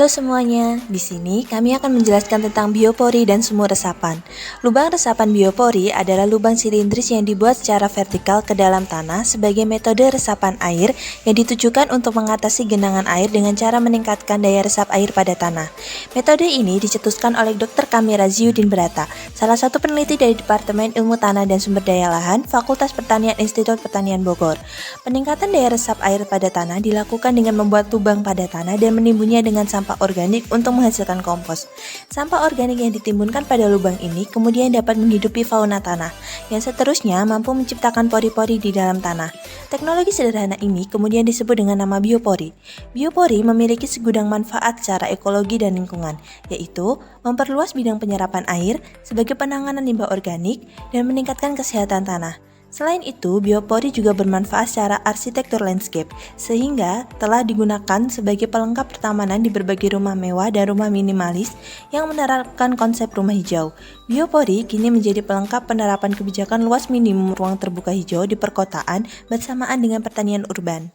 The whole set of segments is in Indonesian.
Halo semuanya, di sini kami akan menjelaskan tentang biopori dan sumur resapan. Lubang resapan biopori adalah lubang silindris yang dibuat secara vertikal ke dalam tanah sebagai metode resapan air yang ditujukan untuk mengatasi genangan air dengan cara meningkatkan daya resap air pada tanah. Metode ini dicetuskan oleh Dr. Kami Raziuddin Brata, salah satu peneliti dari Departemen Ilmu Tanah dan Sumber Daya Lahan, Fakultas Pertanian Institut Pertanian Bogor. Peningkatan daya resap air pada tanah dilakukan dengan membuat lubang pada tanah dan menimbunnya dengan sampah organik untuk menghasilkan kompos. Sampah organik yang ditimbunkan pada lubang ini kemudian dapat menghidupi fauna tanah, yang seterusnya mampu menciptakan pori-pori di dalam tanah. Teknologi sederhana ini kemudian disebut dengan nama biopori. Biopori memiliki segudang manfaat secara ekologi dan lingkungan, yaitu memperluas bidang penyerapan air sebagai penanganan limbah organik dan meningkatkan kesehatan tanah. Selain itu, biopori juga bermanfaat secara arsitektur landscape, sehingga telah digunakan sebagai pelengkap pertamanan di berbagai rumah mewah dan rumah minimalis yang menerapkan konsep rumah hijau. Biopori kini menjadi pelengkap penerapan kebijakan luas minimum ruang terbuka hijau di perkotaan bersamaan dengan pertanian urban.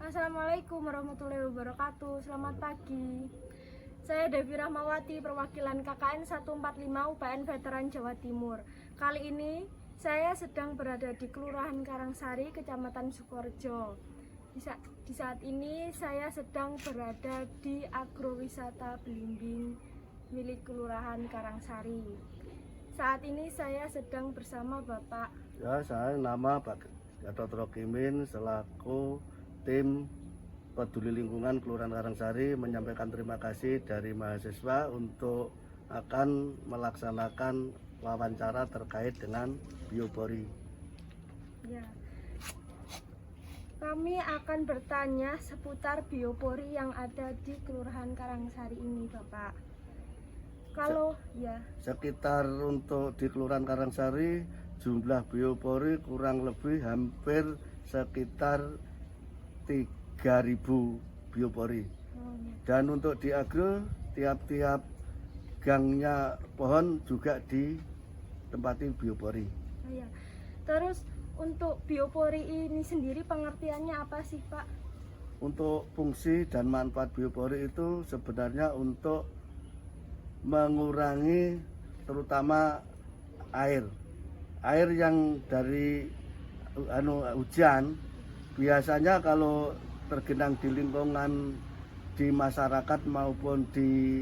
Assalamualaikum warahmatullahi wabarakatuh. Selamat pagi. Saya Devi Rahmawati, perwakilan KKN 145 UPN Veteran Jawa Timur. Kali ini saya sedang berada di Kelurahan Karangsari, Kecamatan Sukorejo. Di saat ini saya sedang berada di agrowisata Belimbing milik Kelurahan Karangsari. Saat ini saya sedang bersama Bapak. Ya, saya nama Pak Gatot Rokimin selaku tim peduli lingkungan Kelurahan Karangsari menyampaikan terima kasih dari mahasiswa untuk akan melaksanakan wawancara terkait dengan biopori. Ya. Kami akan bertanya seputar biopori yang ada di Kelurahan Karangsari ini, Bapak. Sekitar untuk di Kelurahan Karangsari jumlah biopori kurang lebih hampir sekitar 3.000 biopori. Dan untuk di agro tiap-tiap gangnya pohon juga ditempati biopori. Ya. Terus untuk biopori ini sendiri pengertiannya apa sih, Pak? Untuk fungsi dan manfaat biopori itu sebenarnya untuk mengurangi terutama air yang dari hujan. Biasanya kalau tergenang di lingkungan di masyarakat maupun di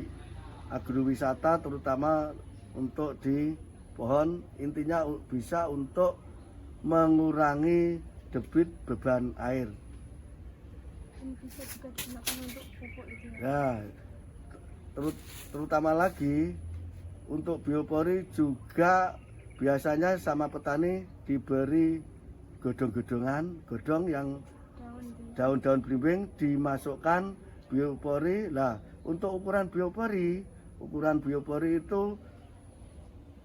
agrowisata, terutama untuk di pohon, intinya bisa untuk mengurangi debit beban air. Bisa juga digunakan untuk pupuk itu ya? Ya, terutama lagi untuk biopori juga biasanya sama petani diberi godong yang daun-daun belimbing dimasukkan biopori. Lah, untuk ukuran biopori itu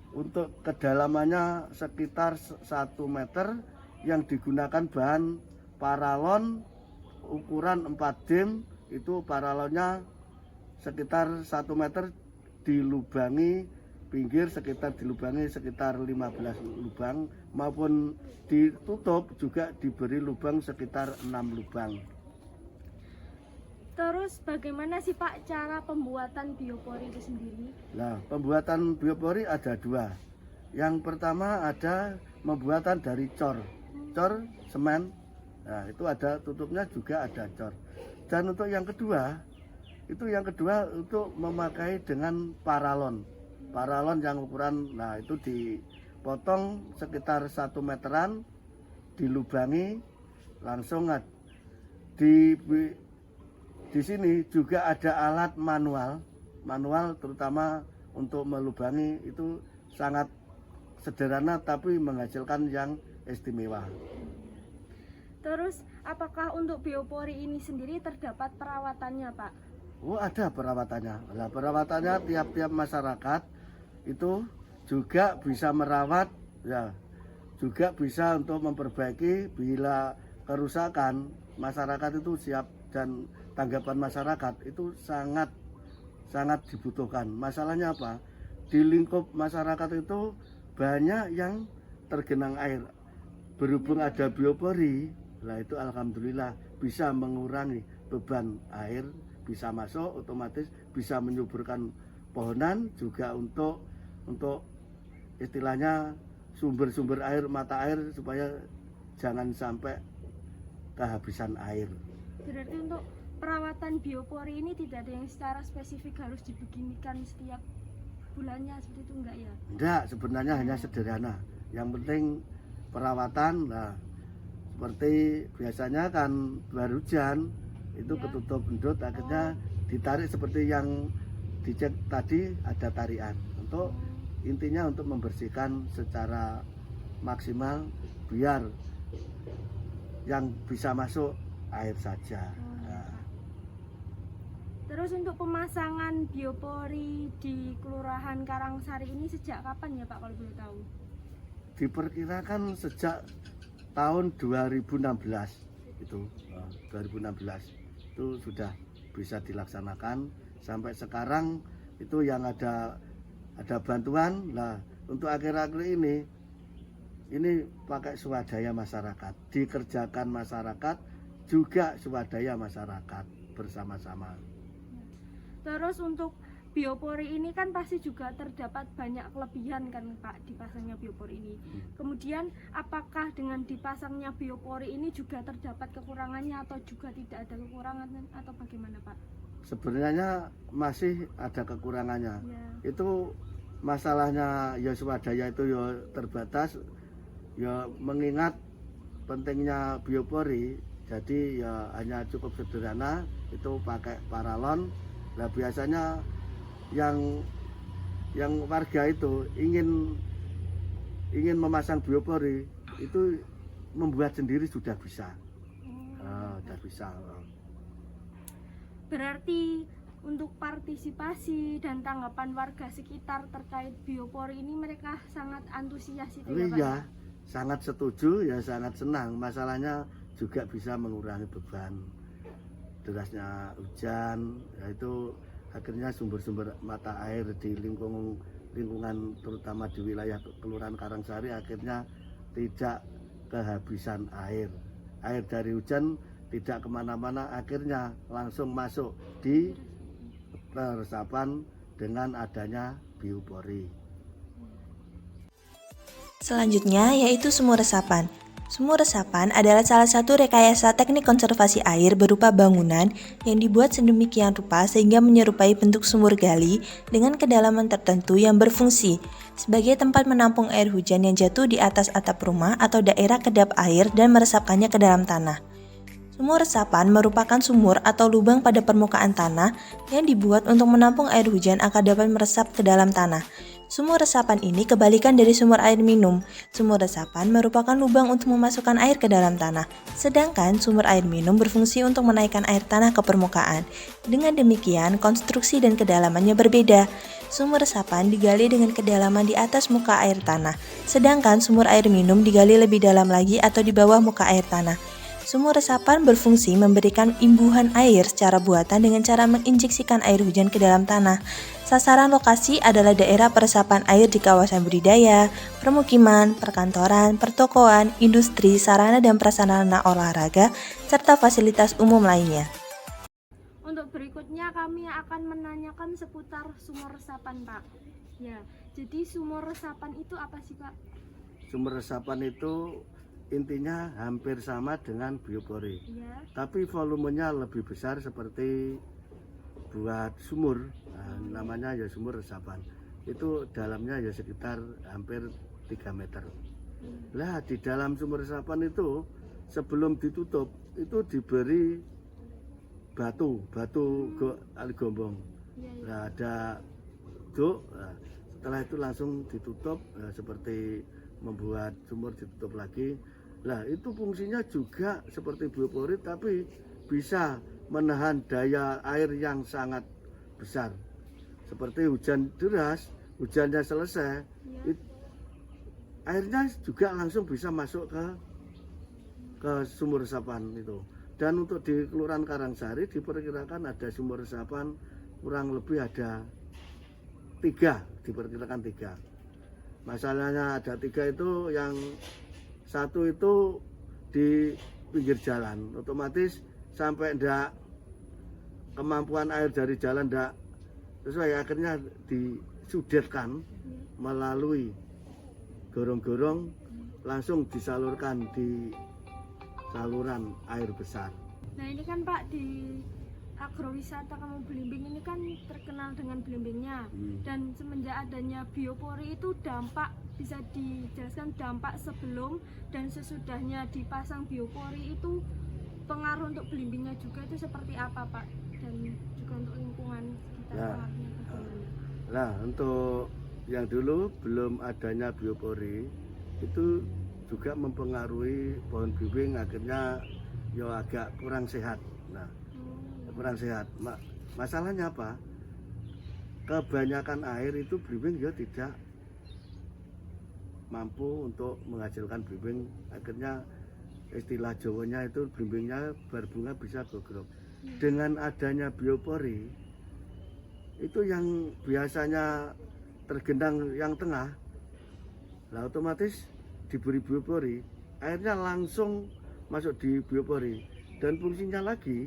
untuk kedalamannya sekitar 1 meter yang digunakan bahan paralon ukuran 4 dim. Itu paralonnya sekitar 1 meter dilubangi pinggir sekitar 15 lubang, maupun ditutup juga diberi lubang sekitar 6 lubang. Terus bagaimana sih Pak cara pembuatan biopori itu sendiri? Nah, pembuatan biopori ada 2. Yang pertama ada pembuatan dari cor semen. Nah, itu ada tutupnya juga ada cor. Dan untuk yang kedua untuk memakai dengan paralon yang ukuran, nah itu dipotong sekitar 1 meteran, dilubangi langsung. Di sini juga ada alat manual terutama untuk melubangi, itu sangat sederhana tapi menghasilkan yang istimewa. Terus apakah untuk biopori ini sendiri terdapat perawatannya, Pak? Oh, ada perawatannya. Nah, perawatannya tiap-tiap masyarakat itu juga bisa merawat, ya, juga bisa untuk memperbaiki bila kerusakan. Masyarakat itu siap, dan tanggapan masyarakat itu sangat dibutuhkan. Masalahnya apa? Di lingkup masyarakat itu banyak yang tergenang air. Berhubung ada biopori, nah itu alhamdulillah bisa mengurangi beban air, bisa masuk, otomatis bisa menyuburkan pohonan, juga untuk istilahnya sumber-sumber air, mata air, supaya jangan sampai kehabisan air. Berarti untuk perawatan biopori ini tidak ada yang secara spesifik harus dibeginikan setiap bulannya seperti itu, enggak ya? Enggak, sebenarnya hanya sederhana. Yang penting perawatan. Nah, seperti biasanya kan baru hujan itu Ya. ketutup endut, akhirnya ditarik seperti yang dicek tadi, ada tarian. Untuk intinya untuk membersihkan secara maksimal biar yang bisa masuk air saja. Nah, Terus untuk pemasangan biopori di Kelurahan Karangsari ini sejak kapan ya Pak kalau boleh tahu? diperkirakan sejak tahun 2016 itu, 2016 itu sudah bisa dilaksanakan sampai sekarang. Itu yang ada bantuan. Nah, untuk akhir-akhir ini pakai swadaya masyarakat, dikerjakan masyarakat, juga swadaya masyarakat bersama-sama. Terus untuk biopori ini kan pasti juga terdapat banyak kelebihan kan Pak dipasangnya biopori ini. Kemudian apakah dengan dipasangnya biopori ini juga terdapat kekurangannya atau juga tidak ada kekurangan atau bagaimana Pak? Sebenarnya masih ada kekurangannya. Ya. Itu masalahnya ya swadaya itu ya terbatas, ya mengingat pentingnya biopori, jadi ya hanya cukup sederhana, itu pakai paralon. Nah, biasanya yang warga itu ingin memasang biopori itu membuat sendiri sudah bisa. Sudah bisa. Berarti untuk partisipasi dan tanggapan warga sekitar terkait biopori ini mereka sangat antusias itu ya Pak? Iya, sangat setuju, ya sangat senang. Masalahnya juga bisa mengurangi beban derasnya hujan, yaitu akhirnya sumber-sumber mata air di lingkungan terutama di wilayah Kelurahan Karangsari akhirnya tidak kehabisan air. Air dari hujan tidak kemana-mana, akhirnya langsung masuk di resapan dengan adanya biopori. Selanjutnya yaitu sumur resapan. Sumur resapan adalah salah satu rekayasa teknik konservasi air berupa bangunan yang dibuat sedemikian rupa sehingga menyerupai bentuk sumur gali dengan kedalaman tertentu yang berfungsi sebagai tempat menampung air hujan yang jatuh di atas atap rumah atau daerah kedap air dan meresapkannya ke dalam tanah. Sumur resapan merupakan sumur atau lubang pada permukaan tanah yang dibuat untuk menampung air hujan agar dapat meresap ke dalam tanah. Sumur resapan ini kebalikan dari sumur air minum. Sumur resapan merupakan lubang untuk memasukkan air ke dalam tanah, sedangkan sumur air minum berfungsi untuk menaikkan air tanah ke permukaan. Dengan demikian, konstruksi dan kedalamannya berbeda. Sumur resapan digali dengan kedalaman di atas muka air tanah, sedangkan sumur air minum digali lebih dalam lagi atau di bawah muka air tanah. Sumur resapan berfungsi memberikan imbuhan air secara buatan dengan cara menginjeksikan air hujan ke dalam tanah. Sasaran lokasi adalah daerah peresapan air di kawasan budidaya, permukiman, perkantoran, pertokoan, industri, sarana dan prasarana olahraga, serta fasilitas umum lainnya. Untuk berikutnya kami akan menanyakan seputar sumur resapan Pak. Ya, jadi sumur resapan itu apa sih Pak? Sumur resapan itu intinya hampir sama dengan biopori, Ya. tapi volumenya lebih besar seperti buat sumur. Nah, namanya ya sumur resapan. Itu dalamnya ya sekitar hampir 3 meter. Lah di dalam sumur resapan itu sebelum ditutup itu diberi batu gombong. Nah, ada duk. Nah, setelah itu langsung ditutup, seperti membuat sumur ditutup lagi. Nah, itu fungsinya juga seperti biopori, tapi bisa menahan daya air yang sangat besar. Seperti hujan deras, hujannya selesai, airnya juga langsung bisa masuk ke sumur resapan itu. Dan untuk di Kelurahan Karangsari diperkirakan ada sumur resapan kurang lebih ada 3, diperkirakan 3. Masalahnya ada 3 itu, yang satu itu di pinggir jalan, otomatis sampai ndak kemampuan air dari jalan tidak sesuai, akhirnya disudirkan melalui gorong-gorong langsung disalurkan di saluran air besar. Nah ini kan Pak, di agrowisata Kampung Belimbing ini kan terkenal dengan belimbingnya. Dan semenjak adanya biopori itu bisa dijelaskan dampak sebelum dan sesudahnya dipasang biopori itu pengaruh untuk belimbingnya juga itu seperti apa Pak? Dan juga untuk lingkungan sekitar pengaruhnya bagaimana? Nah, untuk yang dulu belum adanya biopori itu juga mempengaruhi pohon belimbing, akhirnya ya agak kurang sehat. Nah, kurang sehat. Masalahnya apa? Kebanyakan air itu belimbing ya tidak mampu untuk menghasilkan belimbing. Akhirnya istilah Jawanya itu belimbingnya berbunga bisa gogrok. Dengan adanya biopori itu yang biasanya tergendang yang tengah, lah otomatis diberi biopori, airnya langsung masuk di biopori, dan fungsinya lagi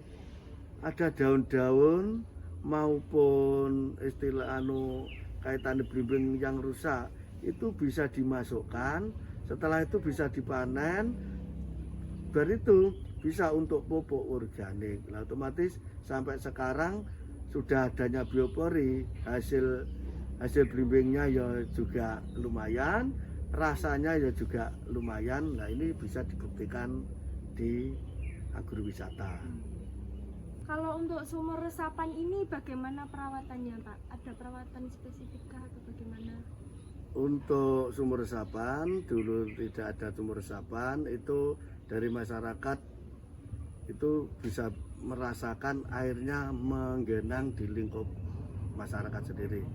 ada daun-daun maupun istilah kaitan belimbing yang rusak itu bisa dimasukkan, setelah itu bisa dipanen, baru itu bisa untuk pupuk organik. Nah, otomatis sampai sekarang sudah adanya biopori, hasil belimbingnya ya juga lumayan, rasanya ya juga lumayan. Nah, ini bisa dibuktikan di agrowisata. Kalau untuk sumur resapan ini bagaimana perawatannya Pak? Ada perawatan spesifik atau bagaimana? Untuk sumur resapan, dulu tidak ada sumur resapan, itu dari masyarakat itu bisa merasakan airnya menggenang di lingkup masyarakat sendiri.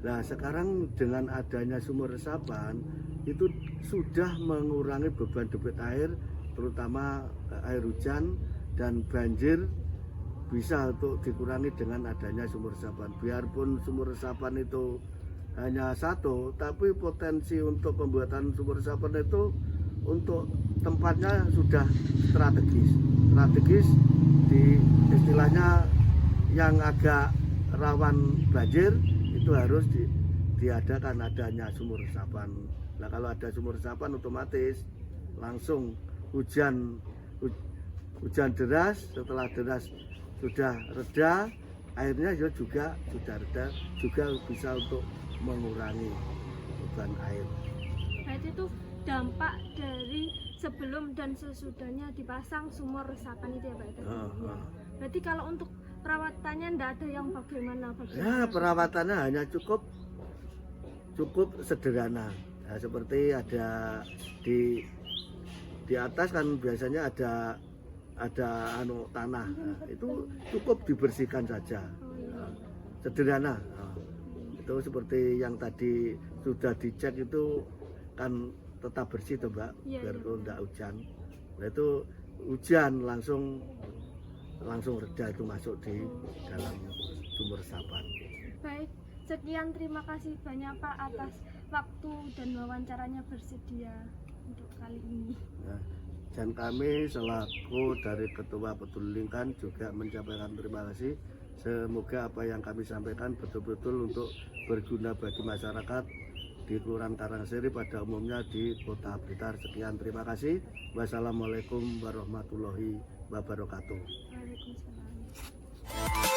Nah, sekarang dengan adanya sumur resapan itu sudah mengurangi beban debit air, terutama air hujan dan banjir, bisa untuk dikurangi dengan adanya sumur resapan. Biarpun sumur resapan itu hanya satu, tapi potensi untuk pembuatan sumur resapan itu untuk tempatnya sudah strategis di istilahnya yang agak rawan banjir itu harus diadakan adanya sumur resapan. Nah, kalau ada sumur resapan otomatis langsung hujan deras, setelah deras sudah reda, airnya juga sudah reda, juga bisa untuk mengurangi beban air. Berarti itu dampak dari sebelum dan sesudahnya dipasang sumur resapan itu ya Pak? Berarti kalau untuk perawatannya tidak ada yang bagaimana? Ya, perawatannya hanya cukup sederhana. Nah, seperti ada di atas kan biasanya ada tanah, nah, itu cukup dibersihkan saja, sederhana. Nah, itu seperti yang tadi sudah dicek itu kan tetap bersih tuh Mbak, biar tidak hujan. Nah, itu hujan langsung reda, itu masuk di dalam sumur resapan. Baik, sekian, terima kasih banyak Pak atas waktu dan wawancaranya bersedia untuk kali ini. Nah, dan kami selaku dari Ketua Peduli Lingkungan juga menyampaikan terima kasih. Semoga apa yang kami sampaikan betul-betul untuk berguna bagi masyarakat di Kelurahan Karangseri pada umumnya di Kota Blitar. Sekian, terima kasih. Wassalamualaikum warahmatullahi wabarakatuh. Waalaikumsalam.